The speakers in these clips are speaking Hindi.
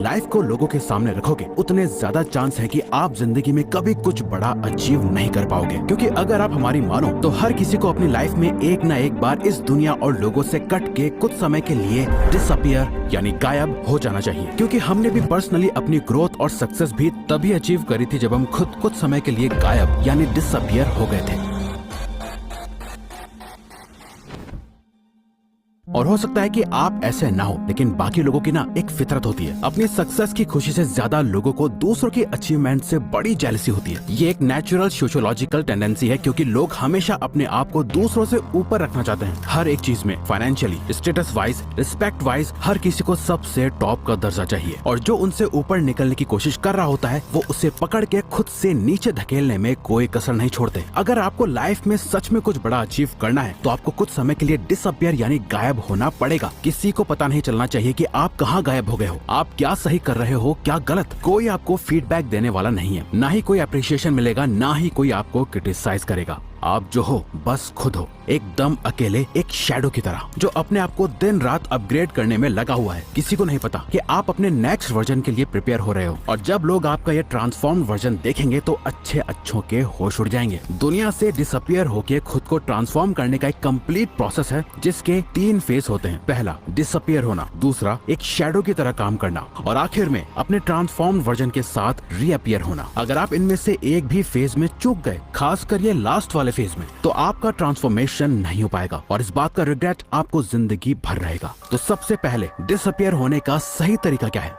लाइफ को लोगों के सामने रखोगे उतने ज्यादा चांस है कि आप जिंदगी में कभी कुछ बड़ा अचीव नहीं कर पाओगे। क्योंकि अगर आप हमारी मानो तो हर किसी को अपनी लाइफ में एक ना एक बार इस दुनिया और लोगों से कट के कुछ समय के लिए डिसअपियर यानी गायब हो जाना चाहिए। क्योंकि हमने भी पर्सनली अपनी ग्रोथ और सक्सेस भी तभी अचीव करी थी जब हम खुद कुछ समय के लिए गायब यानी डिसअपियर हो गए थे। और हो सकता है कि आप ऐसे ना हो, लेकिन बाकी लोगों की ना एक फितरत होती है। अपनी सक्सेस की खुशी से ज्यादा लोगों को दूसरों की अचीवमेंट से बड़ी जेलसी होती है। ये एक नेचुरल सोशियोलॉजिकल टेंडेंसी है, क्योंकि लोग हमेशा अपने आप को दूसरों से ऊपर रखना चाहते हैं। हर एक चीज में, financially, status wise, respect wise, हर किसी को सबसे टॉप का दर्जा चाहिए। और जो उनसे ऊपर निकलने की कोशिश कर रहा होता है वो उसे पकड़ के खुद से नीचे धकेलने में कोई कसर नहीं छोड़ते। अगर आपको लाइफ में सच में कुछ बड़ा अचीव करना है तो आपको कुछ समय के लिए डिसअपियर यानी गायब होना पड़ेगा। किसी को पता नहीं चलना चाहिए कि आप कहाँ गायब हो गए हो, आप क्या सही कर रहे हो, क्या गलत। कोई आपको फीडबैक देने वाला नहीं है, ना ही कोई अप्रिशिएशन मिलेगा, ना ही कोई आपको क्रिटिसाइज करेगा। आप जो हो बस खुद हो, एकदम अकेले, एक शैडो की तरह जो अपने आप को दिन रात अपग्रेड करने में लगा हुआ है। किसी को नहीं पता कि आप अपने नेक्स्ट वर्जन के लिए प्रिपेयर हो रहे हो। और जब लोग आपका ये ट्रांसफॉर्म वर्जन देखेंगे तो अच्छों के होश उड़ जाएंगे। दुनिया से डिसअपियर होके खुद को ट्रांसफॉर्म करने का एक कंप्लीट प्रोसेस है जिसके 3 फेज होते हैं। पहला डिसअपियर होना, दूसरा एक शैडो की तरह काम करना, और आखिर में अपने ट्रांसफॉर्म वर्जन के साथ रीअपियर होना। अगर आप इनमें से एक भी फेज में चूक गए, खासकर ये लास्ट वाले फेज में, तो आपका ट्रांसफॉर्मेशन नहीं हो पाएगा और इस बात का रिग्रेट आपको जिंदगी भर रहेगा। तो सबसे पहले डिसअपियर होने का सही तरीका क्या है?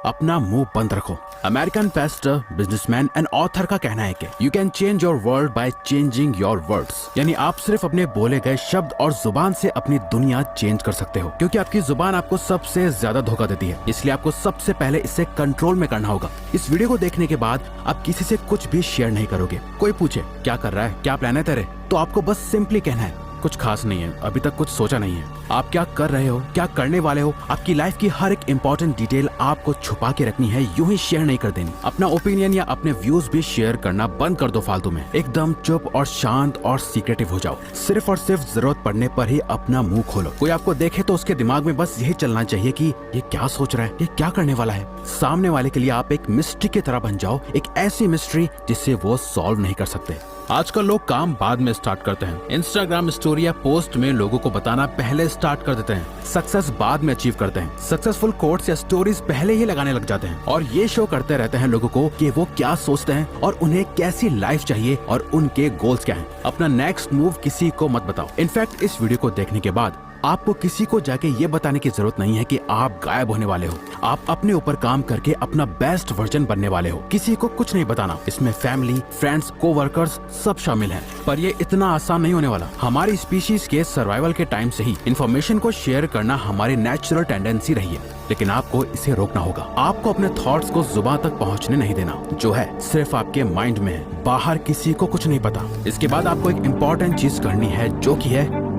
अपना मुंह बंद रखो। American Pasteur, businessman and author का कहना है कि you can change your world by changing your words, यानी आप सिर्फ अपने बोले गए शब्द और जुबान से अपनी दुनिया चेंज कर सकते हो। क्योंकि आपकी जुबान आपको सबसे ज्यादा धोखा देती है, इसलिए आपको सबसे पहले इसे कंट्रोल में करना होगा। इस वीडियो को देखने के बाद आप किसी से कुछ भी शेयर नहीं करोगे। कोई पूछे क्या कर रहा है, क्या प्लान है तेरे, तो आपको बस सिंपली कहना है कुछ खास नहीं है, अभी तक कुछ सोचा नहीं है। आप क्या कर रहे हो, क्या करने वाले हो, आपकी लाइफ की हर एक इंपॉर्टेंट डिटेल आपको छुपा के रखनी है, यूं ही शेयर नहीं कर देनी। अपना ओपिनियन या अपने व्यूज भी शेयर करना बंद कर दो फालतू में। एकदम चुप और शांत और सीक्रेटिव हो जाओ। सिर्फ और सिर्फ जरूरत पड़ने पर ही अपना मुंह खोलो। कोई आपको देखे तो उसके दिमाग में बस यही चलना चाहिए कि ये क्या सोच रहा है, ये क्या करने वाला है। सामने वाले के लिए आप एक मिस्ट्री की तरह बन जाओ, एक ऐसी मिस्ट्री जिसे वो सॉल्व नहीं कर सकते। आजकल लोग काम बाद में स्टार्ट करते हैं। इंस्टाग्राम स्टोरी या पोस्ट में लोगों को बताना पहले स्टार्ट कर देते हैं। सक्सेस बाद में अचीव करते हैं। सक्सेसफुल कोट्स या स्टोरीज पहले ही लगाने लग जाते हैं और ये शो करते रहते हैं लोगों को कि वो क्या सोचते हैं और उन्हें कैसी लाइफ चाहिए और उनके गोल्स क्या हैं। अपना नेक्स्ट मूव किसी को मत बताओ। इनफैक्ट इस वीडियो को देखने के बाद आपको किसी को जाके ये बताने की जरूरत नहीं है कि आप गायब होने वाले हो। आप अपने ऊपर काम करके अपना बेस्ट वर्जन बनने वाले हो। किसी को कुछ नहीं बताना। इसमें फैमिली, फ्रेंड्स, कोवर्कर्स सब शामिल हैं। पर ये इतना आसान नहीं होने वाला। हमारी स्पीशीज के सर्वाइवल के टाइम से ही इंफॉर्मेशन को शेयर करना हमारी नेचुरल टेंडेंसी रही है, लेकिन आपको इसे रोकना होगा। आपको अपने थॉट्स को जुबान तक पहुंचने नहीं देना। जो है सिर्फ आपके माइंड में है, बाहर किसी को कुछ नहीं पता। इसके बाद आपको एक इम्पोर्टेंट चीज करनी है, जो की है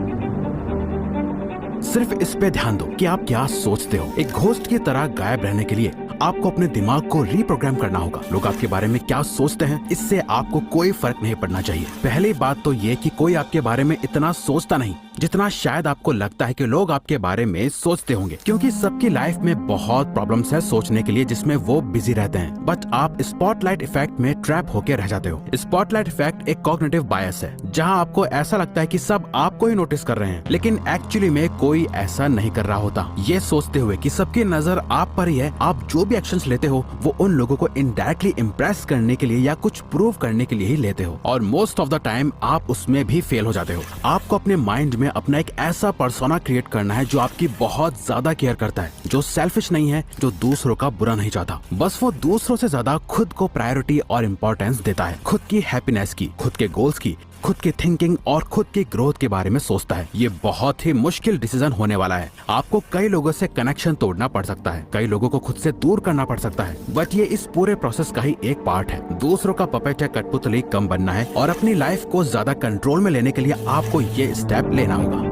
सिर्फ इस पे ध्यान दो कि आप क्या सोचते हो। एक घोस्ट की तरह गायब रहने के लिए आपको अपने दिमाग को रीप्रोग्राम करना होगा। लोग आपके बारे में क्या सोचते हैं, इससे आपको कोई फर्क नहीं पड़ना चाहिए। पहली बात तो ये कि कोई आपके बारे में इतना सोचता नहीं जितना शायद आपको लगता है कि लोग आपके बारे में सोचते होंगे। क्योंकि सबकी लाइफ में बहुत प्रॉब्लम्स है सोचने के लिए जिसमें वो बिजी रहते हैं। बट आप स्पॉटलाइट इफेक्ट में ट्रैप होकर रह जाते हो। स्पॉटलाइट इफेक्ट एक कॉग्निटिव बायस है, जहाँ आपको ऐसा लगता है कि सब आपको ही नोटिस कर रहे हैं, लेकिन एक्चुअली में कोई ऐसा नहीं कर रहा होता। ये सोचते हुए कि सबकी नजर आप पर ही है, आप जो भी एक्शंस लेते हो वो उन लोगों को इनडायरेक्टली इम्प्रेस करने के लिए या कुछ प्रूव करने के लिए ही लेते हो, और मोस्ट ऑफ द टाइम आप उसमें भी फेल हो जाते हो। आपको अपने माइंड में अपना एक ऐसा पर्सोना क्रिएट करना है जो आपकी बहुत ज्यादा केयर करता है, जो सेल्फिश नहीं है, जो दूसरों का बुरा नहीं चाहता। बस वो दूसरों से ज्यादा खुद को प्रायोरिटी और इम्पोर्टेंस देता है। खुद की हैप्पीनेस की, खुद के गोल्स की, खुद की थिंकिंग और खुद की ग्रोथ के बारे में सोचता है। ये बहुत ही मुश्किल डिसीजन होने वाला है। आपको कई लोगों से कनेक्शन तोड़ना पड़ सकता है, कई लोगों को खुद से दूर करना पड़ सकता है, बट ये इस पूरे प्रोसेस का ही एक पार्ट है। दूसरों का पपेट या कठपुतली कम बनना है और अपनी लाइफ को ज्यादा कंट्रोल में लेने के लिए आपको ये स्टेप लेना होगा।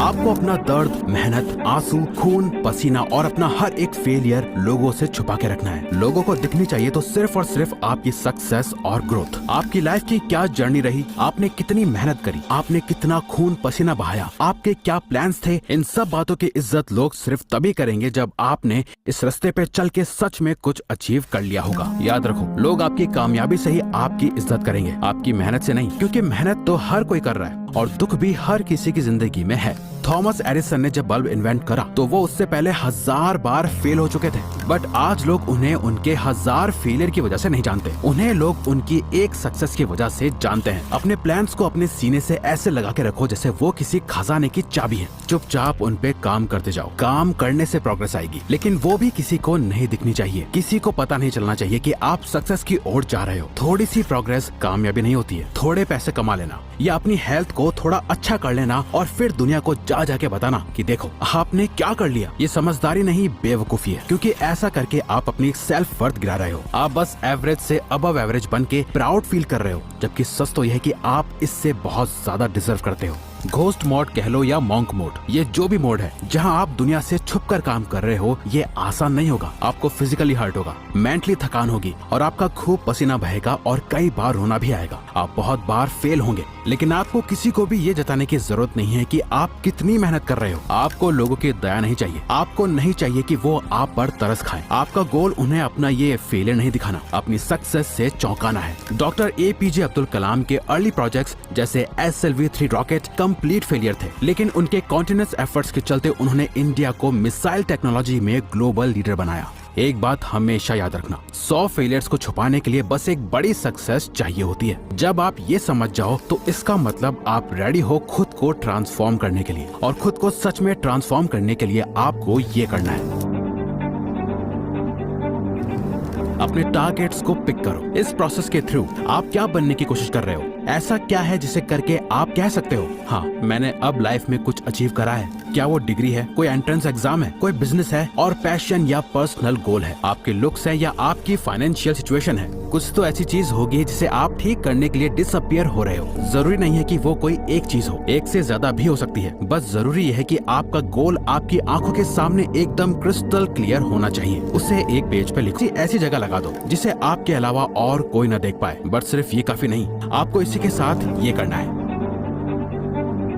आपको अपना दर्द, मेहनत, आंसू, खून, पसीना और अपना हर एक फेलियर लोगों से छुपा के रखना है। लोगों को दिखनी चाहिए तो सिर्फ और सिर्फ आपकी सक्सेस और ग्रोथ। आपकी लाइफ की क्या जर्नी रही, आपने कितनी मेहनत करी, आपने कितना खून पसीना बहाया, आपके क्या प्लान्स थे, इन सब बातों की इज्जत लोग सिर्फ तभी करेंगे जब आपने इस रास्ते पे चल के सच में कुछ अचीव कर लिया होगा। याद रखो, लोग आपकी कामयाबी से ही आपकी इज्जत करेंगे, आपकी मेहनत से नहीं, क्योंकि मेहनत तो हर कोई कर रहा है और दुख भी हर किसी की जिंदगी में है। थॉमस एडिसन ने जब बल्ब इन्वेंट करा तो वो उससे पहले 1000 बार फेल हो चुके थे, बट आज लोग उन्हें उनके 1000 फेलियर की वजह से नहीं जानते, उन्हें लोग उनकी एक सक्सेस की वजह से जानते हैं। अपने प्लान्स को अपने सीने से ऐसे लगा के रखो जैसे वो किसी खजाने की चाबी है। चुपचाप उन पे काम करते जाओ, काम करने से प्रोग्रेस आएगी, लेकिन वो भी किसी को नहीं दिखनी चाहिए। किसी को पता नहीं चलना चाहिए कि आप सक्सेस की ओर जा रहे हो। थोड़ी सी प्रोग्रेस कामयाबी नहीं होती है। थोड़े पैसे कमा लेना या अपनी हेल्थ को थोड़ा अच्छा कर लेना और फिर दुनिया को जा जाके बताना कि देखो आपने क्या कर लिया, ये समझदारी नहीं बेवकूफी है, क्योंकि ऐसा करके आप अपनी सेल्फ वर्थ गिरा रहे हो। आप बस एवरेज से अबव एवरेज बन के प्राउड फील कर रहे हो, जबकि सच तो यह है कि आप इससे बहुत ज्यादा डिजर्व करते हो। घोस्ट मोड कह लो या मॉन्क मोड, ये जो भी मोड है जहां आप दुनिया से छुपकर काम कर रहे हो, ये आसान नहीं होगा। आपको फिजिकली हर्ट होगा, मेंटली थकान होगी और आपका खूब पसीना बहेगा और कई बार रोना भी आएगा। आप बहुत बार फेल होंगे, लेकिन आपको किसी को भी ये जताने की जरूरत नहीं है कि आप कितनी मेहनत कर रहे हो। आपको लोगों की दया नहीं चाहिए, आपको नहीं चाहिए कि वो आप पर तरस खाएं। आपका गोल उन्हें अपना ये फेलियर नहीं दिखाना, अपनी सक्सेस से चौंकाना है। डॉक्टर APJ अब्दुल कलाम के अर्ली प्रोजेक्ट्स जैसे SLV-3 रॉकेट कंप्लीट फेलियर थे, लेकिन उनके कॉन्टिन्यूअस एफर्ट्स के चलते उन्होंने इंडिया को मिसाइल टेक्नोलॉजी में ग्लोबल लीडर बनाया। एक बात हमेशा याद रखना, 100 फेलियर्स को छुपाने के लिए बस एक बड़ी सक्सेस चाहिए होती है। जब आप ये समझ जाओ तो इसका मतलब आप रेडी हो खुद को ट्रांसफॉर्म करने के लिए, और खुद को सच में ट्रांसफॉर्म करने के लिए आपको ये करना है। अपने टारगेट्स को पिक करो। इस प्रोसेस के थ्रू आप क्या बनने की कोशिश कर रहे हो, ऐसा क्या है जिसे करके आप कह सकते हो हाँ मैंने अब लाइफ में कुछ अचीव करा है। क्या वो डिग्री है, कोई एंट्रेंस एग्जाम है, कोई बिजनेस है और पैशन या पर्सनल गोल है, आपके लुक्स है या आपकी फाइनेंशियल सिचुएशन है। कुछ तो ऐसी चीज होगी जिसे आप ठीक करने के लिए डिसअपियर हो रहे हो। जरूरी नहीं है कि वो कोई एक चीज हो, एक से ज्यादा भी हो सकती है। बस जरूरी है कि आपका गोल आपकी आंखों के सामने एकदम क्रिस्टल क्लियर होना चाहिए। उसे एक पेज पे लिखो, ऐसी जगह लगा दो जिसे आपके अलावा और कोई न देख पाए। बट सिर्फ ये काफी नहीं, आपको इसी के साथ ये करना है।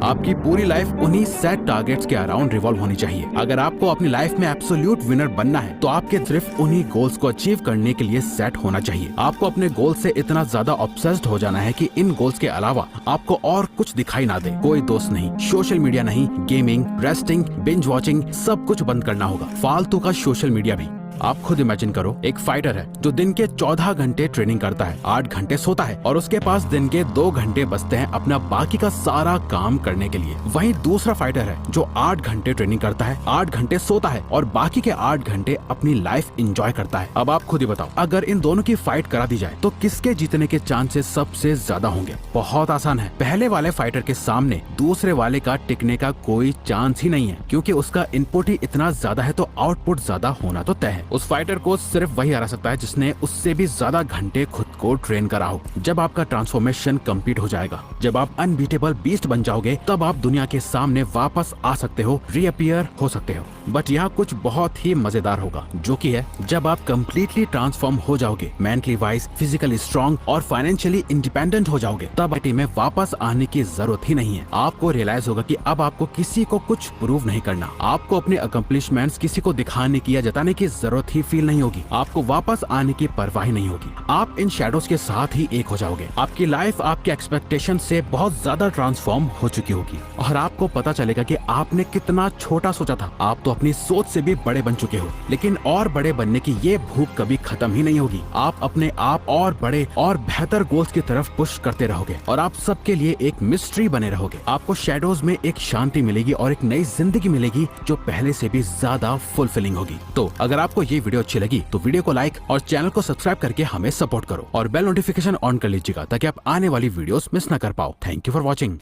आपकी पूरी लाइफ उन्हीं सेट टारगेट्स के अराउंड रिवॉल्व होनी चाहिए। अगर आपको अपनी लाइफ में एब्सोल्यूट विनर बनना है तो आपके सिर्फ उन्हीं गोल्स को अचीव करने के लिए सेट होना चाहिए। आपको अपने गोल से इतना ज्यादा ऑब्सेस्ड हो जाना है कि इन गोल्स के अलावा आपको और कुछ दिखाई ना दे। कोई दोस्त नहीं, सोशल मीडिया नहीं, गेमिंग, रेस्टिंग, बिंज वॉचिंग, सब कुछ बंद करना होगा। फालतू का सोशल मीडिया भी। आप खुद इमेजिन करो, एक फाइटर है जो दिन के 14 घंटे ट्रेनिंग करता है, 8 घंटे सोता है और उसके पास दिन के 2 घंटे बचते हैं अपना बाकी का सारा काम करने के लिए। वहीं दूसरा फाइटर है जो 8 घंटे ट्रेनिंग करता है, 8 घंटे सोता है और बाकी के 8 घंटे अपनी लाइफ एंजॉय करता है। अब आप खुद ही बताओ, अगर इन दोनों की फाइट करा दी जाए तो किसके जीतने के चांसेस सबसे ज्यादा होंगे? बहुत आसान है, पहले वाले फाइटर के सामने दूसरे वाले का टिकने का कोई चांस ही नहीं है, क्योंकि उसका इनपुट ही इतना ज्यादा है तो आउटपुट ज्यादा होना तो तय है। उस फाइटर को सिर्फ वही हरा सकता है जिसने उससे भी ज्यादा घंटे खुद को ट्रेन करा हो। जब आपका ट्रांसफॉर्मेशन कंप्लीट हो जाएगा, जब आप अनबीटेबल बीस्ट बन जाओगे, तब आप दुनिया के सामने वापस आ सकते हो, रीअपियर हो सकते हो। बट यहाँ कुछ बहुत ही मजेदार होगा, जो कि है जब आप कम्प्लीटली ट्रांसफॉर्म हो जाओगे, मेंटली वाइज, फिजिकली स्ट्रॉन्ग और फाइनेंशियली इंडिपेंडेंट हो जाओगे, तब पार्टी में वापस आने की जरूरत ही नहीं है। आपको रियलाइज होगा कि अब आपको किसी को कुछ प्रूव नहीं करना, आपको अपने अकम्प्लिशमेंट्स किसी को दिखाने की या जताने की जरूरत ही फील नहीं होगी, आपको वापस आने की परवाह नहीं होगी। आप इन शैडोज के साथ ही एक हो जाओगे। आपकी लाइफ आपके एक्सपेक्टेशन से बहुत ज्यादा ट्रांसफॉर्म हो चुकी होगी और आपको पता चलेगा कि आपने कितना छोटा सोचा था। आप तो अपनी सोच से भी बड़े बन चुके हो, लेकिन और बड़े बनने की ये भूख कभी खत्म ही नहीं होगी। आप अपने आप और बड़े और बेहतर गोल्स की तरफ पुश करते रहोगे और आप सबके लिए एक मिस्ट्री बने रहोगे। आपको शैडोज में एक शांति मिलेगी और एक नई जिंदगी मिलेगी जो पहले से भी ज्यादा फुलफिलिंग होगी। तो अगर आपको ये वीडियो अच्छी लगी तो वीडियो को लाइक और चैनल को सब्सक्राइब करके हमें सपोर्ट करो और बेल नोटिफिकेशन ऑन कर लीजिएगा ताकि आप आने वाली वीडियोस मिस ना कर पाओ। Thank you for watching.